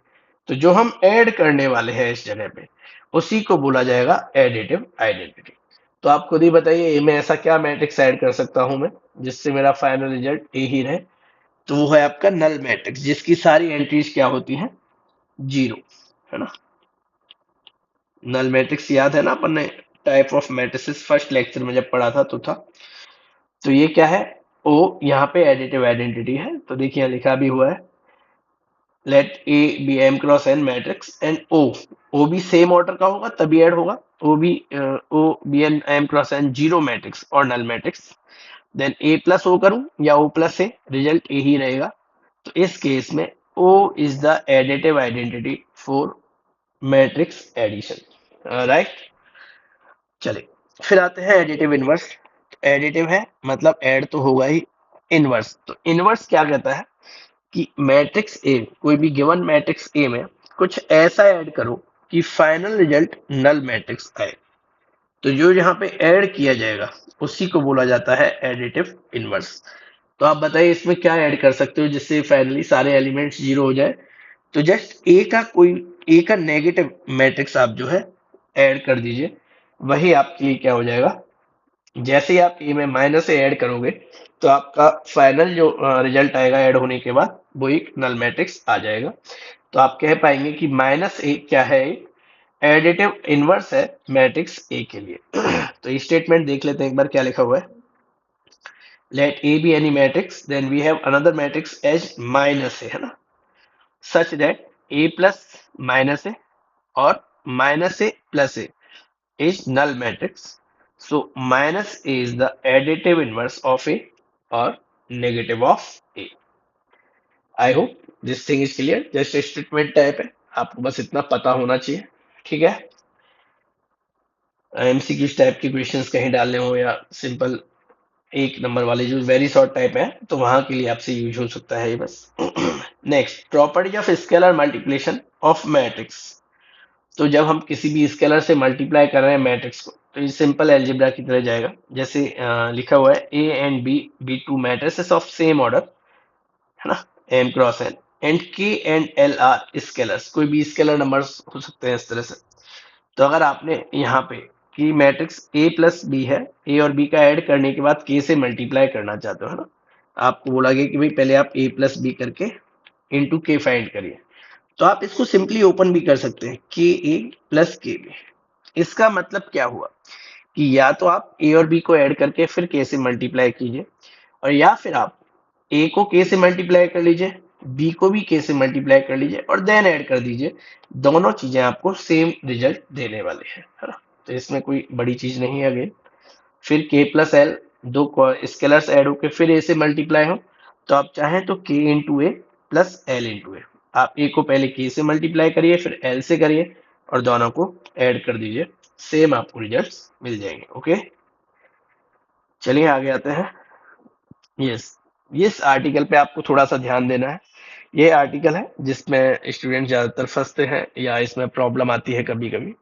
Speaker 1: तो जो हम ऐड करने वाले हैं इस जगह पे, उसी को बोला जाएगा एडिटिव आइडेंटिटी। तो आप खुद ही बताइए, ए में ऐसा क्या मैट्रिक्स ऐड कर सकता हूं मैं जिससे मेरा फाइनल रिजल्ट ए ही रहे। तो वो है आपका नल मैट्रिक्स, जिसकी सारी एंट्रीज क्या होती हैं, जीरो, है ना। नल मैट्रिक्स याद है ना, अपन ने type of matrices first lecture में जब पढ़ा था तो था। तो ये क्या है, ओ, यहाँ पे एडिटिव आइडेंटिटी है, तो देखिए यहाँ लिखा भी हुआ है, let A be M cross N matrix and O भी सेम ऑर्डर का होगा तभी ऐड होगा, O be an M cross N zero matrix और null matrix. Then A plus O करूं या ओ प्लस ए, रिजल्ट ए ही रहेगा। तो इस केस में O is the additive identity for matrix addition, right. चलिए फिर आते हैं एडिटिव इनवर्स। एडिटिव है मतलब ऐड तो होगा ही। इनवर्स, तो इनवर्स क्या कहता है कि मैट्रिक्स ए, कोई भी गिवन मैट्रिक्स ए में कुछ ऐसा ऐड करो कि फाइनल रिजल्ट नल मैट्रिक्स आए। तो जो यहाँ पे ऐड किया जाएगा उसी को बोला जाता है एडिटिव इनवर्स। तो आप बताइए इसमें क्या ऐड कर सकते हो जिससे फाइनली सारे एलिमेंट्स जीरो हो जाए। तो जस्ट ए का नेगेटिव मैट्रिक्स आप जो है ऐड कर दीजिए, वही आपके लिए क्या हो जाएगा। जैसे ही आप ए में माइनस ए ऐड करोगे तो आपका फाइनल जो रिजल्ट आएगा ऐड होने के बाद वो एक नल मैट्रिक्स आ जाएगा। तो आप कह पाएंगे कि माइनस ए क्या है, एडिटिव इनवर्स है मैट्रिक्स ए के लिए। तो ये स्टेटमेंट देख लेते हैं एक बार क्या लिखा हुआ है। Let A be any matrix then we have another matrix as minus A, है ना, such that A plus minus A और minus A plus A is null matrix. So minus A is the additive inverse of A or negative of A. I hope this thing is clear. Just a statement type है, आपको बस इतना पता होना चाहिए, ठीक है। एमसीक्यू टाइप के क्वेश्चंस कहीं डालने हो या सिंपल एक नंबर वाले जो वेरी शॉर्ट टाइप है तो वहां के लिए आपसे यूज हो सकता है ये बस। Next, property of scalar multiplication of matrix. तो जब हम किसी भी स्केलर से मल्टीप्लाई कर रहे हैं मैट्रिक्स को तो ये सिंपल एल्जेब्रा की तरह जाएगा। जैसे लिखा हुआ है A and B be two matrices of same order, है ना, M cross N and K and L are scalars, कोई भी स्केलर नंबर्स हो सकते हैं इस तरह से। तो अगर आपने यहाँ पे कि मैट्रिक्स ए प्लस बी है, ए और बी का ऐड करने के बाद के से मल्टीप्लाई करना चाहते हो, है ना, आपको बोला गया कि भाई पहले आप ए प्लस बी करके इंटू के फाइंड करिए। तो आप इसको सिंपली ओपन भी कर सकते हैं, के ए प्लस के बी। इसका मतलब क्या हुआ कि या तो आप ए और बी को ऐड करके फिर के से मल्टीप्लाई कीजिए, और या फिर आप ए को के से मल्टीप्लाई कर लीजिए, बी को भी के से मल्टीप्लाई कर लीजिए और देन ऐड कर दीजिए। दोनों चीजें आपको सेम रिजल्ट देने वाले हैं, है ना। तो इसमें कोई बड़ी चीज नहीं है। अगेन फिर के प्लस एल, दो स्केलर्स ऐड होकर फिर ए से मल्टीप्लाई हो, तो आप चाहें तो के इंटू ए प्लस एल इंटू ए, आप ए को पहले के से मल्टीप्लाई करिए फिर एल से करिए और दोनों को ऐड कर दीजिए, सेम आपको रिजल्ट्स मिल जाएंगे। ओके, चलिए आगे आते हैं। यस, इस आर्टिकल पे आपको थोड़ा सा ध्यान देना है। ये आर्टिकल है जिसमें स्टूडेंट ज्यादातर फंसते हैं या इसमें प्रॉब्लम आती है कभी कभी।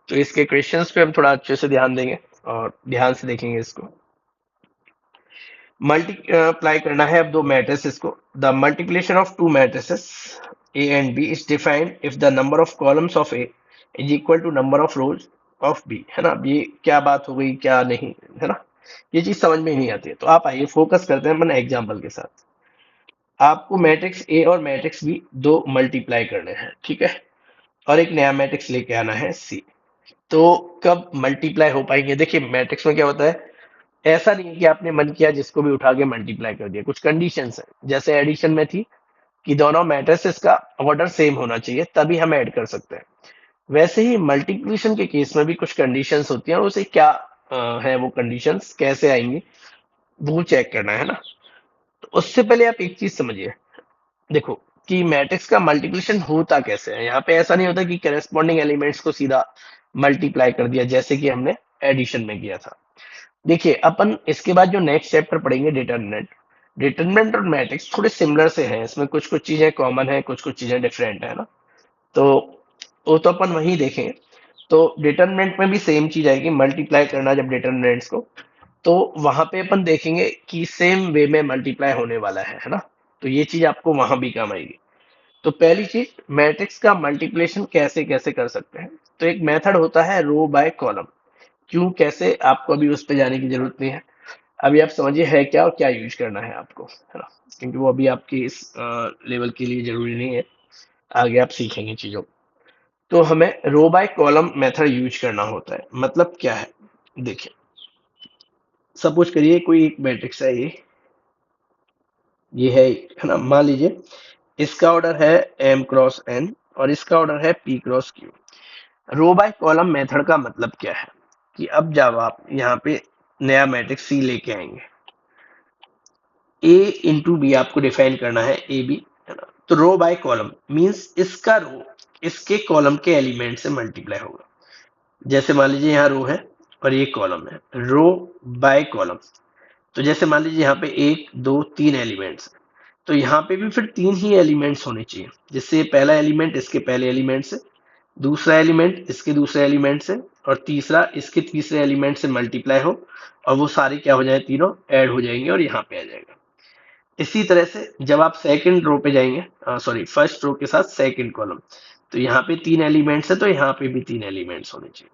Speaker 1: तो इसके क्वेश्चंस पे हम थोड़ा अच्छे से ध्यान देंगे और ध्यान से देखेंगे इसको। मल्टीप्लाई करना है अब दो मैट्रिसेस को। The multiplication of two matrices A and B is defined if the number of columns of A is equal to number of rows of B, है ना। अब ये क्या बात हो गई क्या नहीं, है ना, ये चीज समझ में ही नहीं आती है। तो आप आइए फोकस करते हैं अपन एग्जाम्पल के साथ। आपको मैट्रिक्स ए और मैट्रिक्स बी दो मल्टीप्लाई करने हैं, ठीक है, और एक नया मैट्रिक्स लेके आना है सी। तो कब मल्टीप्लाई हो पाएंगे? देखिए मैट्रिक्स में क्या होता है, ऐसा नहीं है कि आपने मन किया जिसको भी उठा के मल्टीप्लाई कर दिया। कुछ कंडीशंस है, जैसे एडिशन में थी कि दोनों मैट्रिसेस का ऑर्डर सेम होना चाहिए तभी हम ऐड कर सकते हैं। वैसे ही मल्टीप्लिकेशन के केस में भी कुछ कंडीशंस होती हैं और उसे क्या है वो कंडीशंस कैसे आएंगी वो चेक करना है ना। तो उससे पहले आप एक चीज समझिए, देखो कि मैट्रिक्स का मल्टीप्लिकेशन होता कैसे है। यहाँ पे ऐसा नहीं होता कि करेस्पॉन्डिंग एलिमेंट्स को सीधा मल्टीप्लाई कर दिया जैसे कि हमने एडिशन में किया था। देखिए अपन इसके बाद जो नेक्स्ट चैप्टर पढ़ेंगे डिटरमिनेंट, डिटरमिनेंट और मैट्रिक्स थोड़े सिमिलर से हैं, इसमें कुछ कुछ चीजें कॉमन है कुछ कुछ चीजें डिफरेंट है ना। तो वो तो अपन वही देखेंगे। तो डिटरमिनेंट में भी सेम चीज आएगी, मल्टीप्लाई करना जब डिटरमिनेंट्स को, तो वहां पे अपन देखेंगे कि सेम वे में मल्टीप्लाई होने वाला है ना। तो ये चीज आपको वहां भी काम आएगी। तो पहली चीज, मैट्रिक्स का मल्टीप्लिकेशन कैसे कैसे कर सकते हैं। तो एक मेथड होता है रो बाय कॉलम। क्यों कैसे, आपको अभी उस पर जाने की जरूरत नहीं है। अभी आप समझिए है क्या और क्या यूज करना है आपको, है ना, क्योंकि वो अभी आपकी इस लेवल के लिए जरूरी नहीं है, आगे आप सीखेंगे चीजों को। तो हमें रो बाय कॉलम मेथड यूज करना होता है। मतलब क्या है, देखिए सपोज करिए कोई एक मैट्रिक्स है, ये है ना, मान लीजिए इसका ऑर्डर है एम क्रॉस एन और इसका ऑर्डर है P cross Q. Row by column method का मतलब क्या है कि अब जब आप यहाँ पे नया मैट्रिक्स सी लेके आएंगे ए इंटू बी आपको डिफाइन करना है, ए बी, है ना। तो रो बाय कॉलम मींस इसका रो इसके कॉलम के एलिमेंट से मल्टीप्लाई होगा। जैसे मान लीजिए यहाँ रो है और ये कॉलम है, रो बाय कॉलम। तो जैसे मान लीजिए यहाँ पे एक दो तीन एलिमेंट्स, तो यहाँ पे भी फिर तीन ही एलिमेंट्स होने चाहिए, जिससे पहला एलिमेंट इसके पहले एलिमेंट से, दूसरा एलिमेंट इसके दूसरे एलिमेंट से, और तीसरा इसके तीसरे एलिमेंट से मल्टीप्लाई हो, और वो सारे क्या हो जाए, तीनों ऐड हो जाएंगे और यहाँ पे आ जाएगा। इसी तरह से जब आप सेकंड रो पे जाएंगे, सॉरी फर्स्ट रो के साथ सेकंड कॉलम, तो यहाँ पे तीन एलिमेंट्स है, तो यहाँ पे भी तीन एलिमेंट्स होने चाहिए।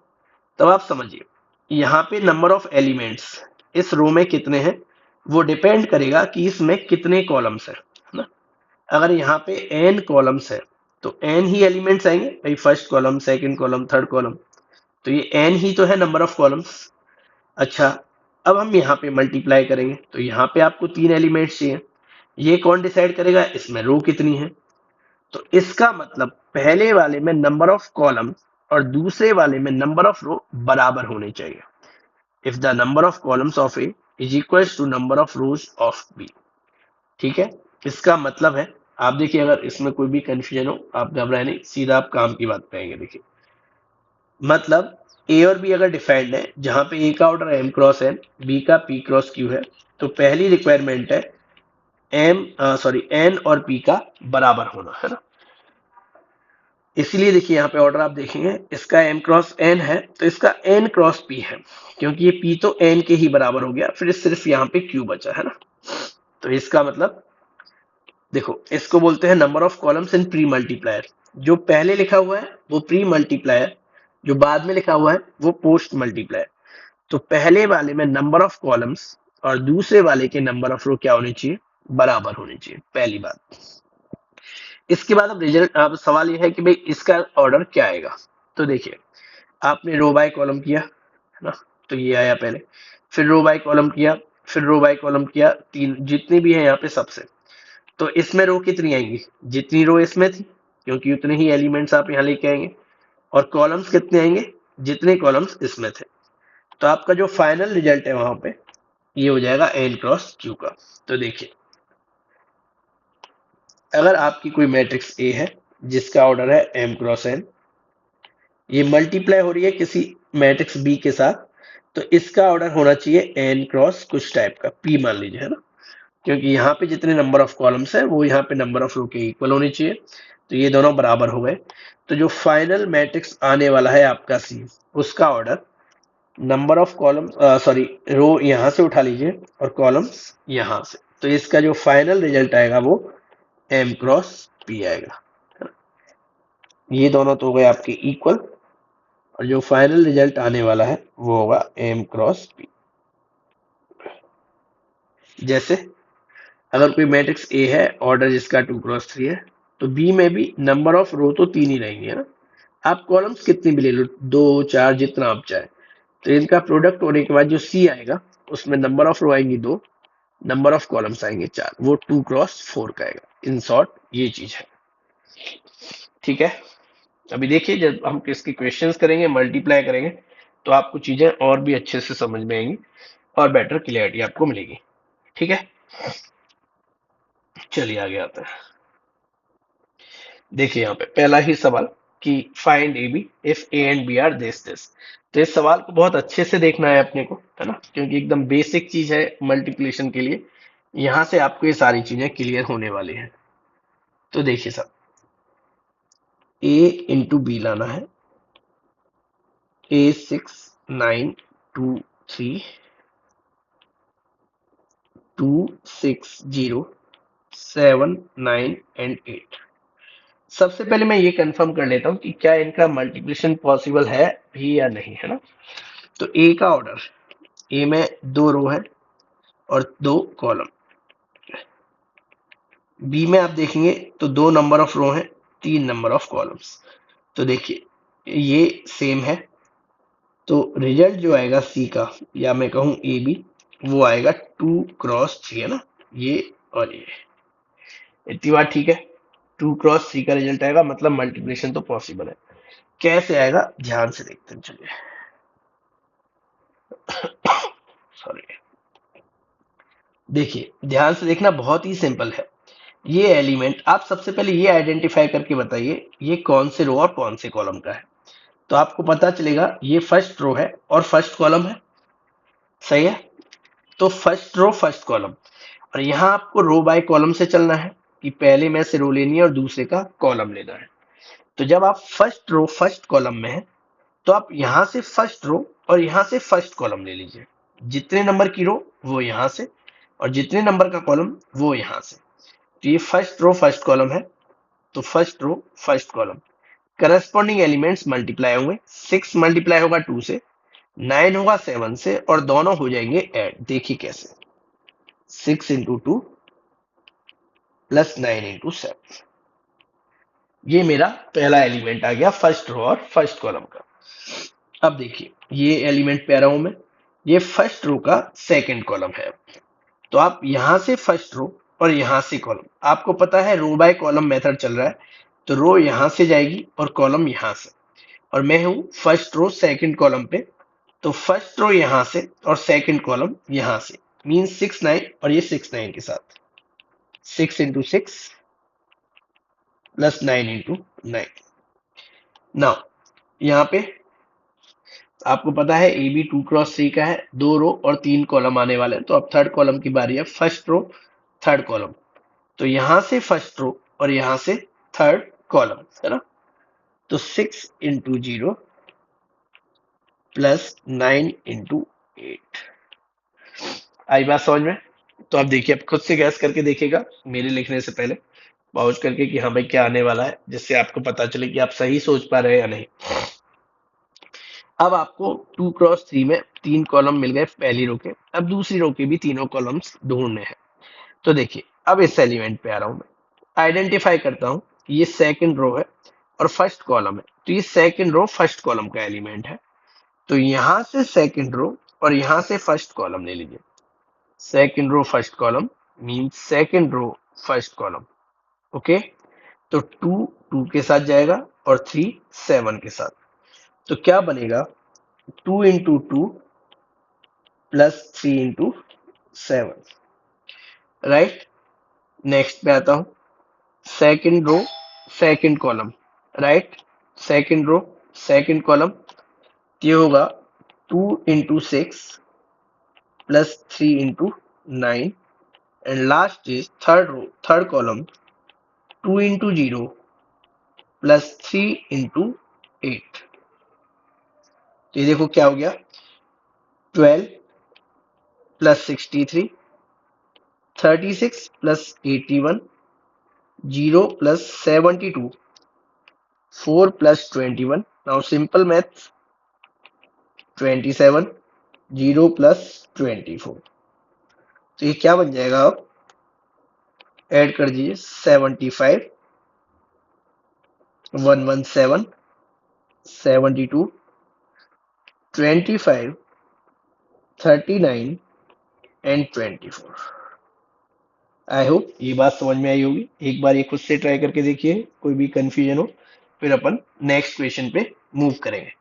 Speaker 1: तब आप समझिए यहाँ पे नंबर ऑफ एलिमेंट्स इस रो में कितने हैं, वो डिपेंड करेगा कि इसमें कितने कॉलम्स है ना। अगर यहाँ पे n कॉलम्स है तो n ही एलिमेंट्स आएंगे भाई, first column second column third column, तो ये n ही तो है नंबर ऑफ कॉलम्स। अच्छा, अब हम यहाँ पे मल्टीप्लाई करेंगे, तो यहाँ पे आपको तीन एलिमेंट्स चाहिए, ये कौन डिसाइड करेगा, इसमें रो कितनी है। तो इसका मतलब पहले वाले में नंबर ऑफ कॉलम और दूसरे वाले में नंबर ऑफ रो बराबर होने चाहिए। If the number of columns of A is equal to number of rows of B. ठीक है, इसका मतलब है, आप देखिए अगर इसमें कोई भी कंफ्यूजन हो आप घबराए नहीं, सीधा आप काम की बात पे आएंगे। देखिए मतलब ए और बी अगर डिफाइंड है, जहां पे ए का order M cross N, B का पी क्रॉस क्यू है, तो पहली रिक्वायरमेंट है एम सॉरी एन और पी का बराबर होना, है ना। इसलिए देखिए यहाँ पे ऑर्डर आप देखेंगे, इसका m क्रॉस n है तो इसका n क्रॉस p है, क्योंकि ये p तो n के ही बराबर हो गया, फिर सिर्फ यहाँ पे q बचा, है ना। तो इसका मतलब देखो, इसको बोलते हैं number of columns in pre multiplier. जो पहले लिखा हुआ है वो प्री मल्टीप्लायर, जो बाद में लिखा हुआ है वो पोस्ट मल्टीप्लायर। तो पहले वाले में नंबर ऑफ कॉलम्स और दूसरे वाले के नंबर ऑफ रो क्या होने चाहिए, बराबर होने चाहिए, पहली बात। इसके बाद अब रिजल्ट, अब सवाल यह है कि भाई इसका ऑर्डर क्या आएगा। तो देखिए आपने रो बाय कॉलम किया, है ना, तो ये आया पहले, फिर रो बाय कॉलम किया, फिर रो बाय कॉलम किया, तीन जितनी भी है यहाँ पे सबसे। तो इसमें रो कितनी आएंगी, जितनी रो इसमें थी, क्योंकि उतने ही एलिमेंट्स आप यहाँ लेके आएंगे, और कॉलम्स कितने आएंगे, जितने कॉलम्स इसमें थे। तो आपका जो फाइनल रिजल्ट है वहां पे, ये हो जाएगा एन क्रॉस क्यू का। तो देखिए अगर आपकी कोई मैट्रिक्स ए है जिसका ऑर्डर है एम क्रॉस एन, ये मल्टीप्लाई हो रही है किसी मैट्रिक्स बी के साथ, तो इसका ऑर्डर होना चाहिए एन क्रॉस कुछ टाइप का, पी मान लीजिए, है ना, क्योंकि यहाँ पे जितने नंबर ऑफ कॉलम्स है वो यहाँ पे नंबर ऑफ रो के इक्वल होनी चाहिए। तो ये दोनों बराबर हो गए। तो जो फाइनल मैट्रिक्स आने वाला है आपका सी, उसका order number of column sorry row यहाँ से उठा लीजिए और कॉलम्स यहाँ से, तो इसका जो फाइनल रिजल्ट आएगा वो एम क्रॉस पी आएगा। ये दोनों तो हो गए आपके इक्वल, और जो फाइनल रिजल्ट आने वाला है वो होगा एम क्रॉस पी। जैसे अगर कोई मैट्रिक्स ए है ऑर्डर जिसका 2 क्रॉस 3 है, तो बी में भी नंबर ऑफ रो तो तीन ही रहेंगे, है ना। आप कॉलम्स कितनी भी ले लो, दो चार जितना आप चाहे, तो इनका प्रोडक्ट होने के बाद जो सी आएगा उसमें नंबर ऑफ रो आएंगी दो, नंबर ऑफ कॉलम्स आएंगे चार, वो 2 क्रॉस 4 का आएगा। इन शॉर्ट ये चीज है। ठीक है, अभी देखिए जब हम इसके क्वेश्चंस करेंगे, मल्टीप्लाई करेंगे, तो आपको चीजें और भी अच्छे से समझ में आएंगी और बेटर क्लियरिटी आपको मिलेगी। ठीक है, चलिए आगे आते हैं। देखिए यहाँ पे पहला ही सवाल कि find A B if A and B are this. तो इस सवाल को बहुत अच्छे से देखना है अपने को, है ना, क्योंकि एकदम बेसिक चीज है मल्टीप्लिकेशन के लिए। यहाँ से आपको ये सारी चीजें क्लियर होने वाली हैं। तो देखिए सब, ए इंटू बी लाना है, ए 6 9 2 3 2 6 0 7 9 एंड 8। सबसे पहले मैं ये कंफर्म कर लेता हूँ कि क्या इनका मल्टीप्लिकेशन पॉसिबल है भी या नहीं, है ना। तो ए का ऑर्डर, ए में दो रो है और दो कॉलम, बी में आप देखेंगे तो दो नंबर ऑफ रो है, तीन नंबर ऑफ कॉलम्स। तो देखिए ये सेम है, तो रिजल्ट जो आएगा सी का, या मैं कहूं ए बी, वो आएगा 2 क्रॉस 3, है ना, ये और ये। इतनी बात ठीक है, 2 क्रॉस 3 का रिजल्ट आएगा, मतलब मल्टीप्लिकेशन तो पॉसिबल है। कैसे आएगा ध्यान से देखते हैं, चलिए। सॉरी, देखिए ध्यान से देखना, बहुत ही सिंपल है। ये एलिमेंट आप सबसे पहले ये आइडेंटिफाई करके बताइए ये कौन से रो और कौन से कॉलम का है। तो आपको पता चलेगा ये फर्स्ट रो है और फर्स्ट कॉलम है, सही है। तो फर्स्ट रो फर्स्ट कॉलम, और यहाँ आपको रो बाय कॉलम से चलना है कि पहले में से रो लेनी है और दूसरे का कॉलम लेना है। तो जब आप फर्स्ट रो फर्स्ट कॉलम में है तो आप यहाँ से फर्स्ट रो और यहाँ से फर्स्ट कॉलम ले लीजिए। जितने नंबर की रो वो यहाँ से, और जितने नंबर का कॉलम वो यहाँ से। तो ये फर्स्ट रो फर्स्ट कॉलम है, तो first row first column. Corresponding elements multiply होंगे, 6 मल्टीप्लाई होगा 2 से, 9 होगा 7 से, और दोनों हो जाएंगे ऐड। देखिए कैसे, 6 इंटू 2 प्लस 9 इंटू 7। ये मेरा पहला एलिमेंट आ गया फर्स्ट रो और फर्स्ट कॉलम का। अब देखिए ये एलिमेंट पे आ रहा हूं मैं, ये फर्स्ट रो का सेकंड कॉलम है। तो आप यहां से फर्स्ट रो और यहां से कॉलम, आपको पता है रो बाय कॉलम मेथड चल रहा है, तो रो यहां से जाएगी और कॉलम यहां से, और मैं हूं फर्स्ट रो सेकंड कॉलम पे। तो फर्स्ट रो यहां से और सेकंड कॉलम यहां से, मीन 6 9, और ये 6 9 के साथ 6 इंटू 6 प्लस 9 इंटू 9। नाउ यहाँ पे आपको पता है ए बी 2 क्रॉस 3 का है, 2 रो और 3 कॉलम आने वाले हैं। तो अब थर्ड कॉलम की बारी है, फर्स्ट रो थर्ड कॉलम। तो यहां से फर्स्ट रो और यहां से थर्ड कॉलम, है ना। तो 6 इंटू 0 प्लस 9 इंटू 8। आई बात समझ में? तो अब देखिए, अब खुद से गैस करके देखिएगा मेरे लिखने से पहले, पॉज करके कि हाँ भाई क्या आने वाला है, जिससे आपको पता चले कि आप सही सोच पा रहे हैं या नहीं। अब आपको 2 क्रॉस 3 में 3 कॉलम मिल गए पहली रो के, अब दूसरी रो के भी तीनों कॉलम्स ढूंढने हैं। तो देखिए अब इस एलिमेंट पे आ रहा हूं मैं, आइडेंटिफाई करता हूं। ये सेकंड रो है और फर्स्ट कॉलम है, तो ये सेकंड रो फर्स्ट कॉलम का एलिमेंट है। तो यहां से सेकंड रो और यहां से फर्स्ट कॉलम ले लीजिए। Second row first column mean second row first column. Okay, तो 2 2 के साथ जाएगा और 3 7 के साथ। तो क्या बनेगा, 2 into 2 plus 3 into 7, right. Next पे आता हूं, second row second column, right. Second row second column, ये होगा 2 into 6 plus 3 into 9, and last is third row third column, 2 into 0 plus 3 into 8। तो ये देखो क्या हो गया, 12 plus 63, 36 plus 81, 0 plus 72, 4 plus 21। Now simple maths, 27, 0 plus 24। तो ये क्या बन जाएगा, अब ऐड कर दीजिए, 75, 117, 72, 25, 39 एंड 24। आई होप ये बात समझ में आई होगी। एक बार ये खुद से ट्राई करके देखिए, कोई भी कंफ्यूजन हो फिर अपन नेक्स्ट क्वेश्चन पे मूव करेंगे।